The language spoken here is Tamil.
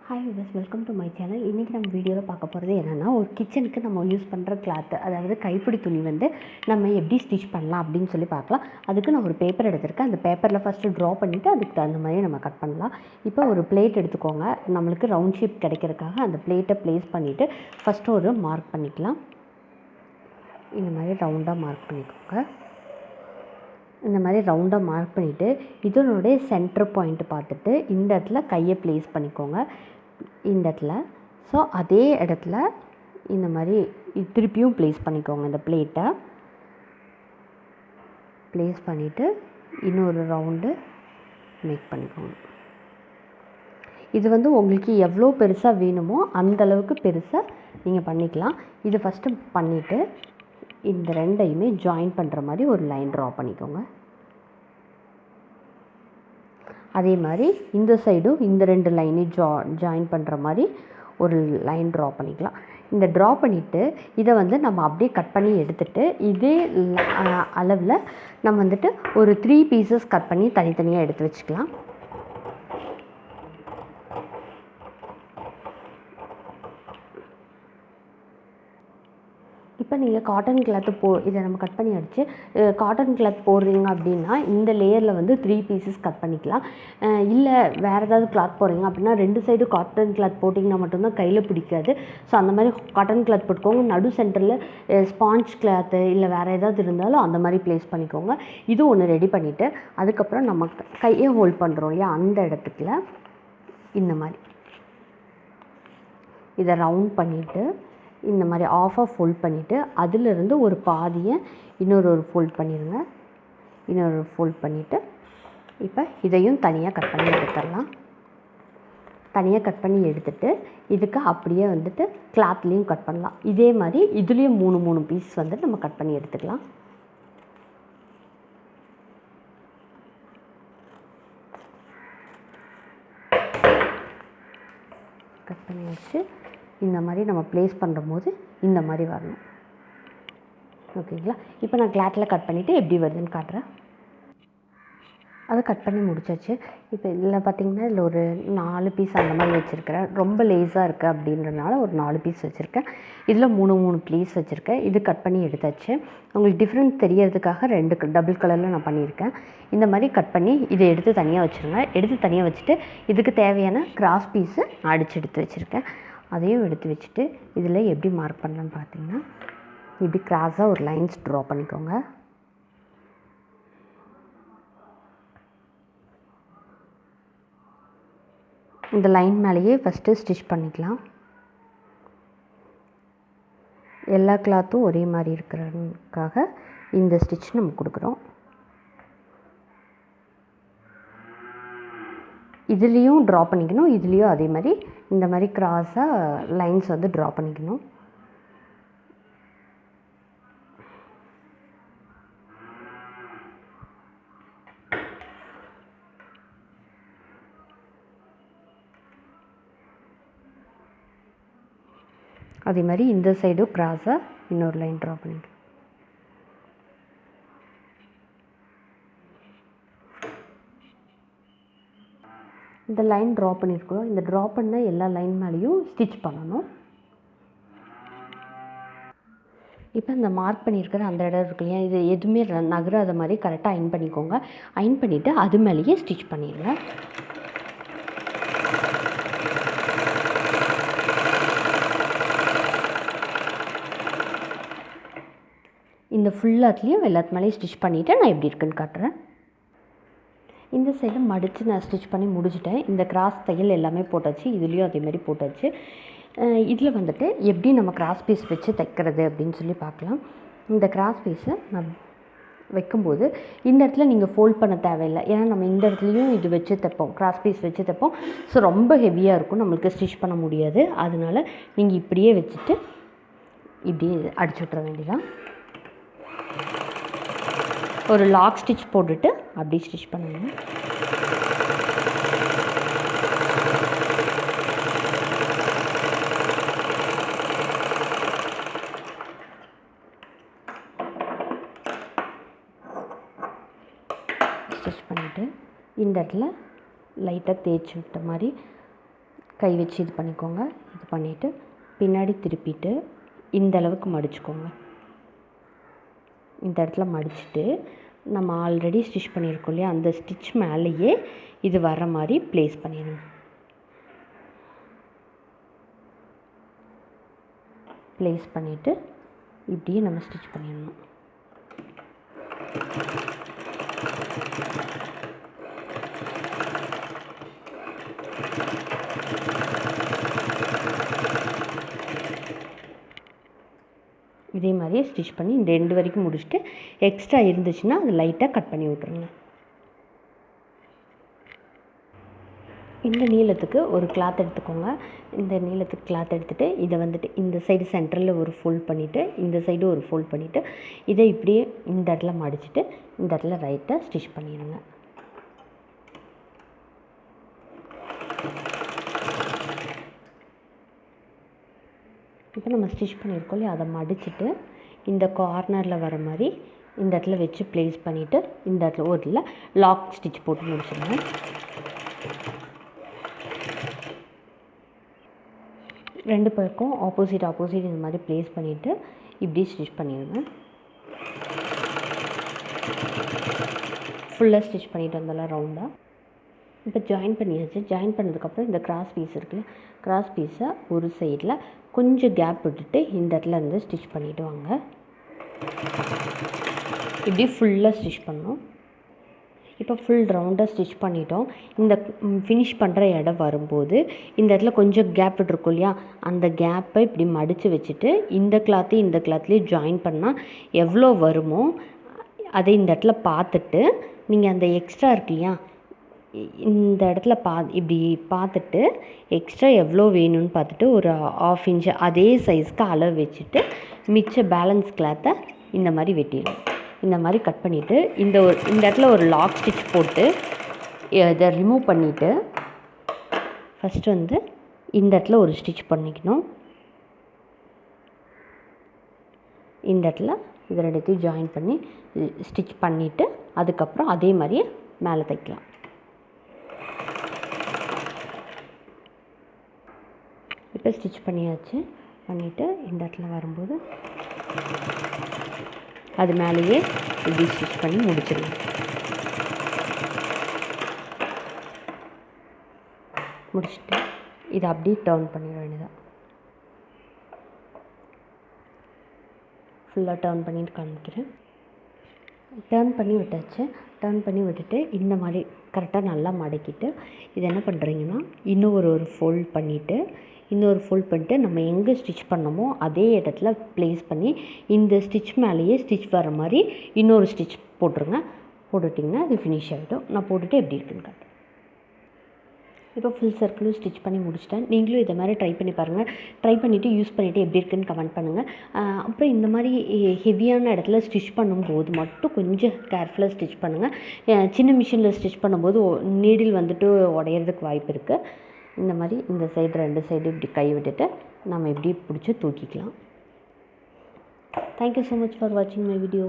Hi viewers, welcome to my channel. இன்னைக்கு நம்ம வீடியோல பார்க்க போறது என்னன்னா ஒரு கிச்சனுக்கு நம்ம யூஸ் பண்ற கிளாத் அதாவது கைப்பிடி துணி வந்து நம்ம எப்படி ஸ்டிட்ச் பண்ணலாம் அப்படினு சொல்லி பார்க்கலாம். அதுக்கு நான் ஒரு பேப்பர் எடுத்துர்க்கேன். அந்த பேப்பர்ல ஃபர்ஸ்ட் டிரா பண்ணிட்டு அதுக்கு தகுந்த மாதிரி நம்ம கட் பண்ணலாம். இப்போ ஒரு பிளேட் எடுத்துக்கோங்க. நமக்கு ரவுண்ட் ஷேப் கிடைக்கிறதுக்காக அந்த பிளேட்டை ப்ளேஸ் பண்ணிட்டு ஃபர்ஸ்ட் ஒரு மார்க் பண்ணிக்கலாம். இந்த மாதிரி ரவுண்டா மார்க் பண்ணிக்கோங்க. இந்த மாதிரி ரவுண்டா மார்க் பண்ணிட்டு இதனுடைய சென்டர் பாயிண்ட் பார்த்துட்டு இந்த இடத்துல கையை ப்ளேஸ் பண்ணிக்கோங்க. இந்த இடத்துல ஸோ அதே இடத்துல இந்த மாதிரி திருப்பியும் ப்ளேஸ் பண்ணிக்கோங்க. இந்த பிளேட்டை ப்ளேஸ் பண்ணிவிட்டு இன்னொரு ரவுண்டு மேக் பண்ணிக்கோங்க. இது வந்து உங்களுக்கு எவ்வளோ பெருசாக வேணுமோ அந்தளவுக்கு பெருசாக நீங்கள் பண்ணிக்கலாம். இது ஃபஸ்ட்டு பண்ணிவிட்டு இந்த ரெண்டையுமே ஜாயின் பண்ணுற மாதிரி ஒரு லைன் ட்ரா பண்ணிக்கோங்க. அதே மாதிரி இந்த சைடும் இந்த ரெண்டு லைனையும் ஜாயின் பண்ணுற மாதிரி ஒரு லைன் ட்ரா பண்ணிக்கலாம். இந்த ட்ரா பண்ணிவிட்டு இதை வந்து நம்ம அப்படியே கட் பண்ணி எடுத்துகிட்டு இதே அளவில் நம்ம வந்துட்டு ஒரு 3 பீசஸ் கட் பண்ணி தனித்தனியாக எடுத்து வச்சுக்கலாம். இப்போ நீங்கள் காட்டன் கிளாத்து இதை நம்ம கட் பண்ணி அடித்து காட்டன் கிளாத் போடுறீங்க அப்படின்னா இந்த லேயரில் வந்து 3 பீசஸ் கட் பண்ணிக்கலாம். இல்லை வேறு ஏதாவது கிளாத் போடுறீங்க அப்படின்னா 2 சைடும் காட்டன் கிளாத் போட்டிங்கன்னா மட்டும்தான் கையில் பிடிக்காது. ஸோ அந்த மாதிரி காட்டன் கிளாத் போட்டுக்கோங்க. நடு சென்டரில் ஸ்பாஞ்ச் கிளாத்து இல்லை வேறு ஏதாவது இருந்தாலும் அந்த மாதிரி ப்ளேஸ் பண்ணிக்கோங்க. இது ஒன்று ரெடி பண்ணிவிட்டு அதுக்கப்புறம் நம்ம கையை ஹோல்ட் பண்ணுறோம் இல்லையா, அந்த இடத்துக்குள்ள இந்த மாதிரி இதை ரவுண்ட் பண்ணிவிட்டு இந்த மாதிரி ஆஃபாக ஃபோல்ட் பண்ணிவிட்டு அதிலிருந்து ஒரு பாதியை இன்னொரு ஃபோல்ட் பண்ணிடுங்க. இன்னொரு ஃபோல்ட் பண்ணிவிட்டு இப்போ இதையும் தனியாக கட் பண்ணி எடுத்துடலாம். தனியாக கட் பண்ணி எடுத்துகிட்டு இதுக்கு அப்படியே வந்துட்டு கிளாத்லேயும் கட் பண்ணலாம். இதே மாதிரி இதுலேயும் 3 பீஸ் வந்து நம்ம கட் பண்ணி எடுத்துக்கலாம். கட் பண்ணி வச்சு இந்த மாதிரி நம்ம ப்ளேஸ் பண்ணும்போது இந்த மாதிரி வரணும். ஓகேங்களா? இப்போ நான் கிளாத்தில் கட் பண்ணிவிட்டு எப்படி வருதுன்னு காட்டுறேன். அதை கட் பண்ணி முடிச்சாச்சு. இப்போ இதில் பார்த்திங்கன்னா இதில் ஒரு 4 பீஸ் அந்த மாதிரி வச்சுருக்கிறேன். ரொம்ப லேஸாக இருக்குது அப்படின்றனால ஒரு 4 பீஸ் வச்சுருக்கேன். இதில் 3 பீஸ் வச்சுருக்கேன். இது கட் பண்ணி எடுத்தாச்சு. உங்களுக்கு டிஃப்ரெண்ட் தெரியறதுக்காக 2 டபுள் கலரில் நான் பண்ணியிருக்கேன். இந்த மாதிரி கட் பண்ணி இதை எடுத்து தனியாக வச்சுருங்க. எடுத்து தனியாக வச்சுட்டு இதுக்கு தேவையான கிராஸ் பீஸு அடித்து எடுத்து வச்சுருக்கேன். அதையும் எடுத்து வச்சுட்டு இதில் எப்படி மார்க் பண்ணலான்னு பார்த்தீங்கன்னா இப்படி கிராஸாக ஒரு லைன்ஸ் ட்ரா பண்ணிக்கோங்க. இந்த லைன் மேலேயே ஃபஸ்ட்டு ஸ்டிச் பண்ணிக்கலாம். எல்லா கிளாத்தும் ஒரே மாதிரி இருக்கிறதுக்காக இந்த ஸ்டிச் நம்ம கொடுக்குறோம். இதுலேயும் ட்ரா பண்ணிக்கணும். இதுலேயும் அதே மாதிரி இந்த மாதிரி கிராஸாக லைன்ஸ் வந்து ட்ரா பண்ணிக்கணும். அதே மாதிரி இந்த சைடும் கிராஸாக இன்னொரு லைன் ட்ரா பண்ணிக்கணும். இந்த லைன் ட்ரா பண்ணியிருக்கோம். இந்த ட்ரா பண்ண எல்லா லைன் மேலேயும் ஸ்டிச் பண்ணணும். இப்போ இந்த மார்க் பண்ணியிருக்கிற அந்த இடம் இருக்கு இல்லையா, இது எதுவுமே நகராத மாதிரி கரெக்டாக அயன் பண்ணிக்கோங்க. அயன் பண்ணிவிட்டு அது மேலேயே ஸ்டிச் பண்ணிடுங்க. இந்த ஃபுல்லாத்துலேயும் எல்லாத்து மேலேயும் ஸ்டிச் பண்ணிவிட்டு நான் எப்படி இருக்குன்னு காட்டுறேன். இந்த சைடு மடித்து நான் ஸ்டிச் பண்ணி முடிச்சிட்டேன். இந்த கிராஸ் தையல் எல்லாமே போட்டாச்சு. இதுலேயும் அதேமாதிரி போட்டாச்சு. இதில் வந்துட்டு எப்படி நம்ம கிராஸ் பீஸ் வச்சு தைக்கிறது அப்படின்னு சொல்லி பார்க்கலாம். இந்த கிராஸ் பீஸை நான் வைக்கும்போது இந்த இடத்துல நீங்கள் ஃபோல்ட் பண்ண தேவையில்லை. ஏன்னா நம்ம இந்த இடத்துலையும் இது வச்சு தைப்போம், கிராஸ் பீஸ் வச்சு தைப்போம். ஸோ ரொம்ப ஹெவியாக இருக்கும், நம்மளுக்கு ஸ்டிச் பண்ண முடியாது. அதனால் நீங்கள் இப்படியே வச்சுட்டு இப்படி அடிச்சு விட்ற வேண்டியதான். ஒரு லாக் ஸ்டிச் போட்டுட்டு அப்படி ஸ்டிச் பண்ணுங்க. ஸ்டிச் பண்ணிவிட்டு இந்த இடத்துல லைட்டாக தேய்ச்சி விட்ட மாதிரி கை வச்சு இது பண்ணிக்கோங்க. இது பண்ணிவிட்டு பின்னாடி திருப்பிட்டு இந்த அளவுக்கு மடிச்சுக்கோங்க. இந்த இடத்துல மடிச்சுட்டு நம்ம ஆல்ரெடி ஸ்டிச் பண்ணியிருக்கோம் இல்லையா, அந்த ஸ்டிச் மேலேயே இது வர மாதிரி ப்ளேஸ் பண்ணிடுங்க. ப்ளேஸ் பண்ணிவிட்டு இப்படியே நம்ம ஸ்டிச் பண்ணிடணும். இதே மாதிரியே ஸ்டிச் பண்ணி இந்த எண்டு வரைக்கும் முடிச்சுட்டு எக்ஸ்ட்ரா இருந்துச்சுன்னா அது லைட்டாக கட் பண்ணி விட்ருங்க. இந்த நீளத்துக்கு ஒரு கிளாத் எடுத்துக்கோங்க. இந்த நீளத்துக்கு கிளாத் எடுத்துகிட்டு இதை வந்துட்டு இந்த சைடு சென்டரில் ஒரு ஃபோல்ட் பண்ணிவிட்டு இந்த சைடு ஒரு ஃபோல்ட் பண்ணிவிட்டு இதை இப்படியே இந்த இடத்துல மடிச்சுட்டு இந்த இடத்துல ரைட்டாக ஸ்டிச் பண்ணிடுங்க. இப்போ நம்ம ஸ்டிச் பண்ணியிருக்கோம் இல்லையா, அதை மடிச்சுட்டு இந்த கார்னரில் வர மாதிரி இந்த இடத்துல வச்சு ப்ளேஸ் பண்ணிவிட்டு இந்த இடத்துல ஒரு இதில் லாக் ஸ்டிச் போட்டு முடிச்சுடுங்க. ரெண்டு பக்கம் ஆப்போசிட் இந்த மாதிரி ப்ளேஸ் பண்ணிவிட்டு இப்படி ஸ்டிச் பண்ணிடுங்க. ஃபுல்லாக ஸ்டிச் பண்ணிவிட்டு வந்தாலும் ரவுண்டாக. இப்போ ஜாயின் பண்ணியாச்சு. ஜாயின் பண்ணதுக்கப்புறம் இந்த கிராஸ் பீஸ் இருக்குல்ல, கிராஸ் பீஸை ஒரு சைடில் கொஞ்சம் கேப் விட்டுட்டு இந்த இடத்துல இருந்து ஸ்டிச் பண்ணிவிட்டு வாங்க. இப்படி ஃபுல்லாக ஸ்டிச் பண்ணணும். இப்போ ஃபுல் ரவுண்டாக ஸ்டிச் பண்ணிட்டோம். இந்த ஃபினிஷ் பண்ணுற இடம் வரும்போது இந்த இடத்துல கொஞ்சம் கேப் விட்டுருக்கும் இல்லையா, அந்த கேப்பை இப்படி மடித்து வச்சுட்டு இந்த கிளாத்லேயே ஜாயின் பண்ணால் எவ்வளோ வருமோ அதை இந்த இடத்துல பார்த்துட்டு நீங்கள் அந்த எக்ஸ்ட்ரா இருக்கு இல்லையா, இந்த இடத்துல இப்படி பார்த்துட்டு எக்ஸ்ட்ரா எவ்வளோ வேணும்னு பார்த்துட்டு ஒரு 1/2 இன்ச்சு அதே சைஸ்க்கு அளவு வச்சுட்டு மிச்ச பேலன்ஸ் கிளாத்தை இந்த மாதிரி வெட்டிடணும். இந்த மாதிரி கட் பண்ணிவிட்டு இந்த இடத்துல ஒரு லாக் ஸ்டிச் போட்டு இதை ரிமூவ் பண்ணிவிட்டு ஃபஸ்ட்டு வந்து இந்த இடத்துல ஒரு ஸ்டிச் பண்ணிக்கணும். இந்த இடத்துல இதை ரெண்டுத்தையும் ஜாயின் பண்ணி ஸ்டிச் பண்ணிவிட்டு அதுக்கப்புறம் அதே மாதிரியே மேலே தைக்கலாம். இப்போ ஸ்டிச் பண்ணியாச்சு. பண்ணிவிட்டு இந்த இடத்துல வரும்போது அது மேலேயே இப்படி ஸ்டிச் பண்ணி முடிச்சிடலாம். முடிச்சுட்டு இதை அப்படியே டர்ன் பண்ணிட வேண்டியதான். ஃபுல்லாக டர்ன் பண்ணிட்டு காமிக்கிறேன். டர்ன் பண்ணி விட்டாச்சு. டர்ன் பண்ணி விட்டுட்டு இந்த மாதிரி கரெக்டாக நல்லா மடக்கிட்டு இதை என்ன பண்ணுறீங்கன்னா இன்னும் ஒரு ஃபோல்ட் பண்ணிவிட்டு நம்ம எங்கே ஸ்டிச் பண்ணமோ அதே இடத்துல ப்ளேஸ் பண்ணி இந்த ஸ்டிச் மேலேயே ஸ்டிச் வர மாதிரி இன்னொரு ஸ்டிச் போட்டுருங்க. போட்டுட்டிங்கன்னா அது ஃபினிஷ் ஆகிடும். நான் போட்டுட்டு எப்படி இருக்குன்னு காட்டுறேன். இப்போ ஃபுல் சர்க்கிளும் ஸ்டிச் பண்ணி முடிச்சிட்டேன். நீங்களும் இதை மாதிரி ட்ரை பண்ணி பாருங்கள். ட்ரை பண்ணிவிட்டு யூஸ் பண்ணிவிட்டு எப்படி இருக்குன்னு கமெண்ட் பண்ணுங்கள். அப்புறம் இந்த மாதிரி ஹெவியான இடத்துல ஸ்டிச் பண்ணும்போது மட்டும் கொஞ்சம் கேர்ஃபுல்லாக ஸ்டிச் பண்ணுங்கள். சின்ன மிஷினில் ஸ்டிச் பண்ணும்போது நீடில் வந்துட்டு உடையிறதுக்கு வாய்ப்பு இருக்குது. இந்த மாதிரி இந்த சைடு 2 சைடு இப்படி கை விட்டுட்டு நம்ம இப்படி பிடிச்சி தூக்கிக்கலாம். தேங்க்யூ ஸோ மச் ஃபார் வாட்சிங் மை வீடியோ.